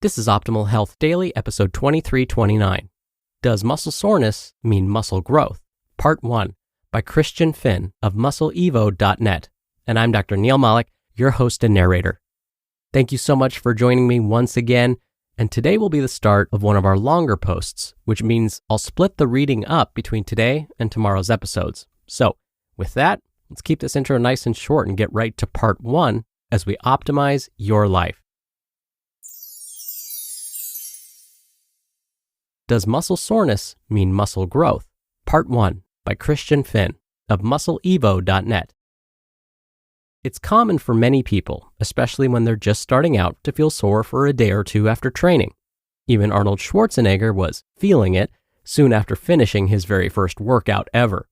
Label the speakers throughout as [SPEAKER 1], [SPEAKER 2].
[SPEAKER 1] This is Optimal Health Daily, episode 2329. Does muscle soreness mean muscle growth? Part 1, by Finn of MuscleEvo.net. And I'm Dr. Neil Malik, your host and narrator. Thank you so much for joining me once again. And today will be the start of one of our longer posts, which means I'll split the reading up between today and tomorrow's episodes. So with that, let's keep this intro nice and short and get right to part 1 as we optimize your life. Does muscle soreness mean muscle growth? Part 1, by Finn of MuscleEvo.net. It's common for many people, especially when they're just starting out, to feel sore for a day or two after training. Even Arnold Schwarzenegger was feeling it soon after finishing his very first workout ever.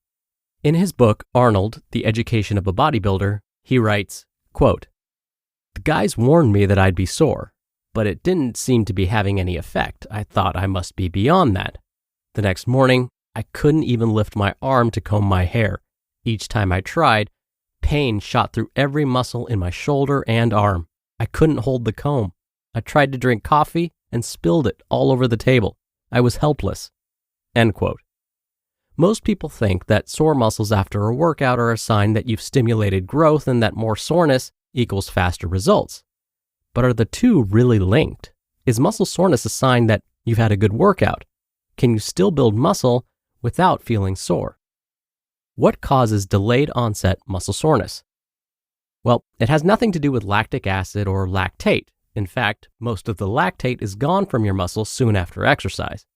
[SPEAKER 1] In his book, Arnold, The Education of a Bodybuilder, he writes, quote, "The guys warned me that I'd be sore, but it didn't seem to be having any effect. I thought I must be beyond that. The next morning, I couldn't even lift my arm to comb my hair. Each time I tried, pain shot through every muscle in my shoulder and arm. I couldn't hold the comb. I tried to drink coffee and spilled it all over the table. I was helpless." End quote. Most people think that sore muscles after a workout are a sign that you've stimulated growth and that more soreness equals faster results. But are the two really linked? Is muscle soreness a sign that you've had a good workout? Can you still build muscle without feeling sore? What causes delayed onset muscle soreness? Well, it has nothing to do with lactic acid or lactate. In fact, most of the lactate is gone from your muscles soon after exercise.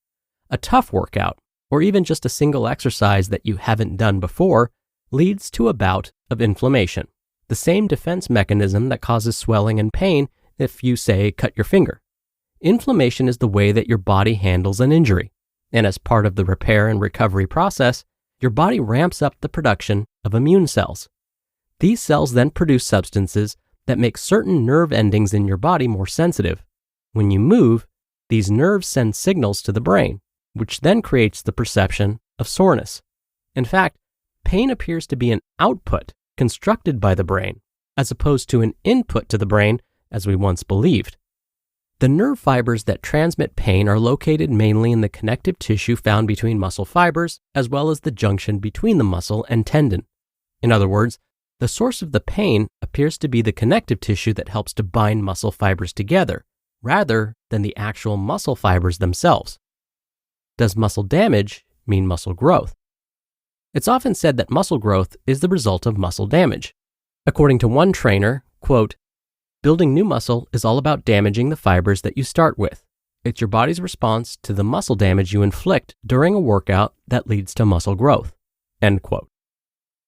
[SPEAKER 1] A tough workout, or even just a single exercise that you haven't done before, leads to a bout of inflammation, the same defense mechanism that causes swelling and pain if you, say, cut your finger. Inflammation is the way that your body handles an injury, and as part of the repair and recovery process, your body ramps up the production of immune cells. These cells then produce substances that make certain nerve endings in your body more sensitive. When you move, these nerves send signals to the brain, which then creates the perception of soreness. In fact, pain appears to be an output constructed by the brain, as opposed to an input to the brain, as we once believed. The nerve fibers that transmit pain are located mainly in the connective tissue found between muscle fibers, as well as the junction between the muscle and tendon. In other words, the source of the pain appears to be the connective tissue that helps to bind muscle fibers together, rather than the actual muscle fibers themselves. Does muscle damage mean muscle growth? It's often said that muscle growth is the result of muscle damage. According to one trainer, quote, "Building new muscle is all about damaging the fibers that you start with. It's your body's response to the muscle damage you inflict during a workout that leads to muscle growth." End quote.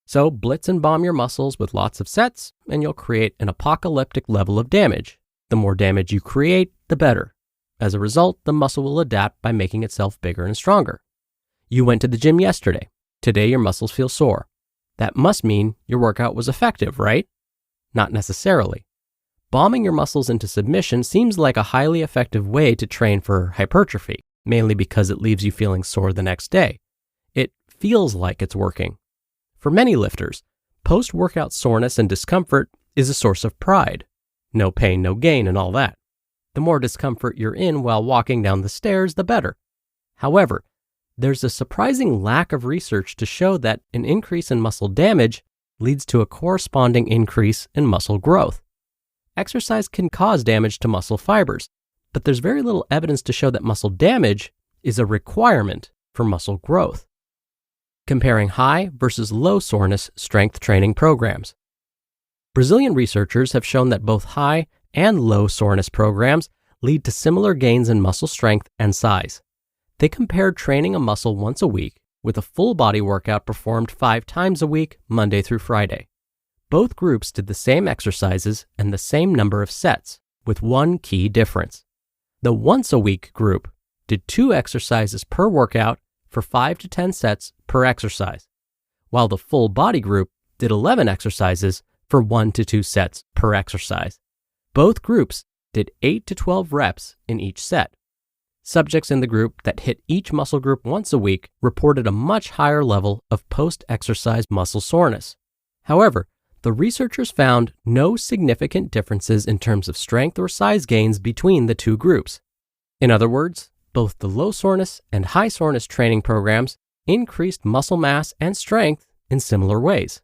[SPEAKER 1] So blitz and bomb your muscles with lots of sets, and you'll create an apocalyptic level of damage. The more damage you create, the better. As a result, the muscle will adapt by making itself bigger and stronger. You went to the gym yesterday. Today your muscles feel sore. That must mean your workout was effective, right? Not necessarily. Bombing your muscles into submission seems like a highly effective way to train for hypertrophy, mainly because it leaves you feeling sore the next day. It feels like it's working. For many lifters, post-workout soreness and discomfort is a source of pride. No pain, no gain, and all that. The more discomfort you're in while walking down the stairs, the better. However, there's a surprising lack of research to show that an increase in muscle damage leads to a corresponding increase in muscle growth. Exercise can cause damage to muscle fibers, but there's very little evidence to show that muscle damage is a requirement for muscle growth. Comparing high versus low soreness strength training programs. Brazilian researchers have shown that both high and low soreness programs lead to similar gains in muscle strength and size. They compared training a muscle once a week with a full body workout performed 5 times a week, Monday through Friday. Both groups did the same exercises and the same number of sets, with one key difference. The once-a-week group did 2 exercises per workout for 5 to 10 sets per exercise, while the full body group did 11 exercises for 1 to 2 sets per exercise. Both groups did 8 to 12 reps in each set. Subjects in the group that hit each muscle group once a week reported a much higher level of post-exercise muscle soreness. However, the researchers found no significant differences in terms of strength or size gains between the two groups. In other words, both the low soreness and high soreness training programs increased muscle mass and strength in similar ways.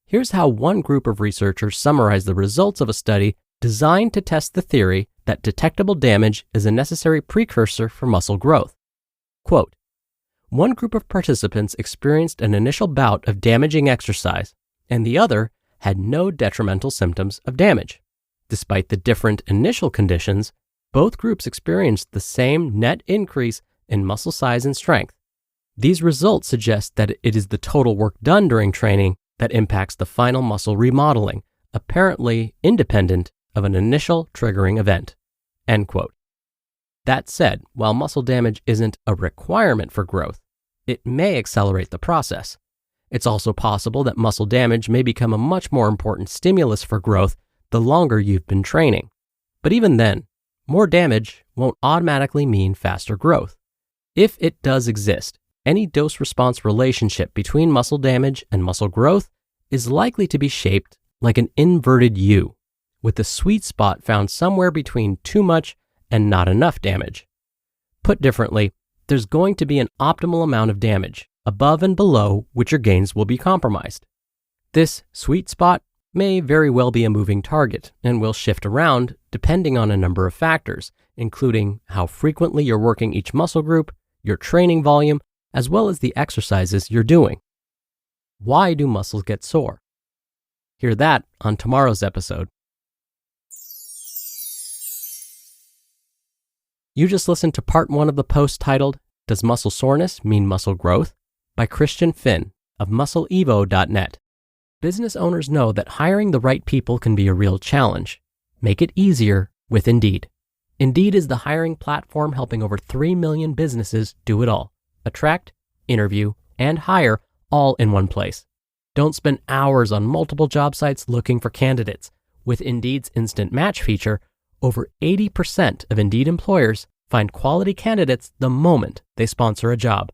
[SPEAKER 1] Here's how one group of researchers summarized the results of a study designed to test the theory that detectable damage is a necessary precursor for muscle growth. Quote, one group of participants experienced an initial bout of damaging exercise, and the other had no detrimental symptoms of damage. Despite the different initial conditions, both groups experienced the same net increase in muscle size and strength. These results suggest that it is the total work done during training that impacts the final muscle remodeling, apparently independent of an initial triggering event. End quote. That said, while muscle damage isn't a requirement for growth, it may accelerate the process. It's also possible that muscle damage may become a much more important stimulus for growth the longer you've been training. But even then, more damage won't automatically mean faster growth. If it does exist, any dose-response relationship between muscle damage and muscle growth is likely to be shaped like an inverted U, with the sweet spot found somewhere between too much and not enough damage. Put differently, there's going to be an optimal amount of damage, above and below which your gains will be compromised. This sweet spot may very well be a moving target and will shift around depending on a number of factors, including how frequently you're working each muscle group, your training volume, as well as the exercises you're doing. Why do muscles get sore? Hear that on tomorrow's episode. You just listened to part 1 of the post titled, Does Muscle Soreness Mean Muscle Growth? By Christian Finn of MuscleEvo.net. Business owners know that hiring the right people can be a real challenge. Make it easier with Indeed. Indeed is the hiring platform helping over 3 million businesses do it all. Attract, interview, and hire all in one place. Don't spend hours on multiple job sites looking for candidates. With Indeed's Instant Match feature, over 80% of Indeed employers find quality candidates the moment they sponsor a job.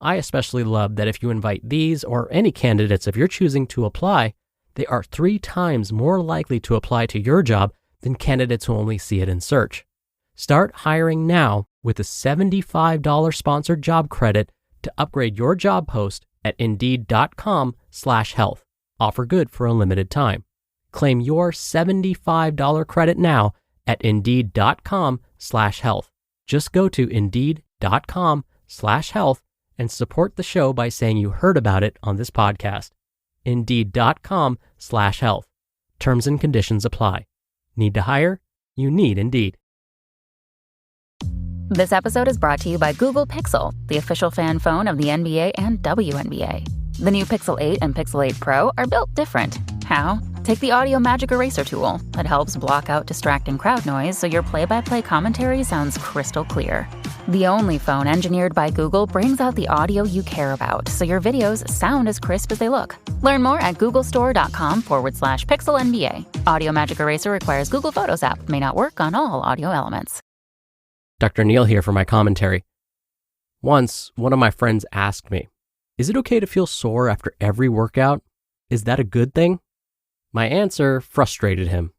[SPEAKER 1] I especially love that if you invite these or any candidates of your choosing to apply, they are 3 times more likely to apply to your job than candidates who only see it in search. Start hiring now with a $75 sponsored job credit to upgrade your job post at Indeed.com/health. Offer good for a limited time. Claim your $75 credit now at Indeed.com/health. Just go to Indeed.com/health and support the show by saying you heard about it on this podcast. Indeed.com/health. Terms and conditions apply. Need to hire? You need Indeed.
[SPEAKER 2] This episode is brought to you by Google Pixel, the official fan phone of the NBA and WNBA. The new Pixel 8 and Pixel 8 Pro are built different. How? Take the Audio Magic Eraser tool. It helps block out distracting crowd noise so your play-by-play commentary sounds crystal clear. The only phone engineered by Google brings out the audio you care about so your videos sound as crisp as they look. Learn more at googlestore.com/pixelnba. Audio Magic Eraser requires Google Photos app. May not work on all audio elements.
[SPEAKER 1] Dr. Neil here for my commentary. Once, one of my friends asked me, is it okay to feel sore after every workout? Is that a good thing? My answer frustrated him.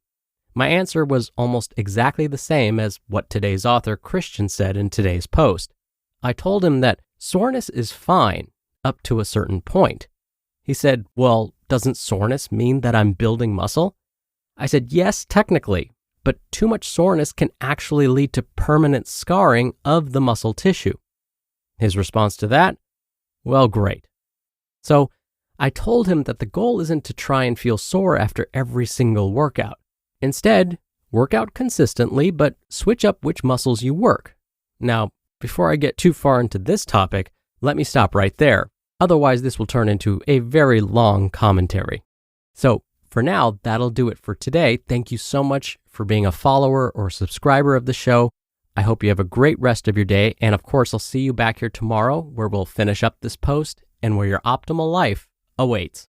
[SPEAKER 1] My answer was almost exactly the same as what today's author Christian said in today's post. I told him that soreness is fine up to a certain point. He said, well, doesn't soreness mean that I'm building muscle? I said, yes, technically, but too much soreness can actually lead to permanent scarring of the muscle tissue. His response to that? Well, great. So I told him that the goal isn't to try and feel sore after every single workout. Instead, work out consistently, but switch up which muscles you work. Now, before I get too far into this topic, let me stop right there. Otherwise, this will turn into a very long commentary. So, for now, that'll do it for today. Thank you so much for being a follower or subscriber of the show. I hope you have a great rest of your day. And of course, I'll see you back here tomorrow where we'll finish up this post and where your optimal life awaits.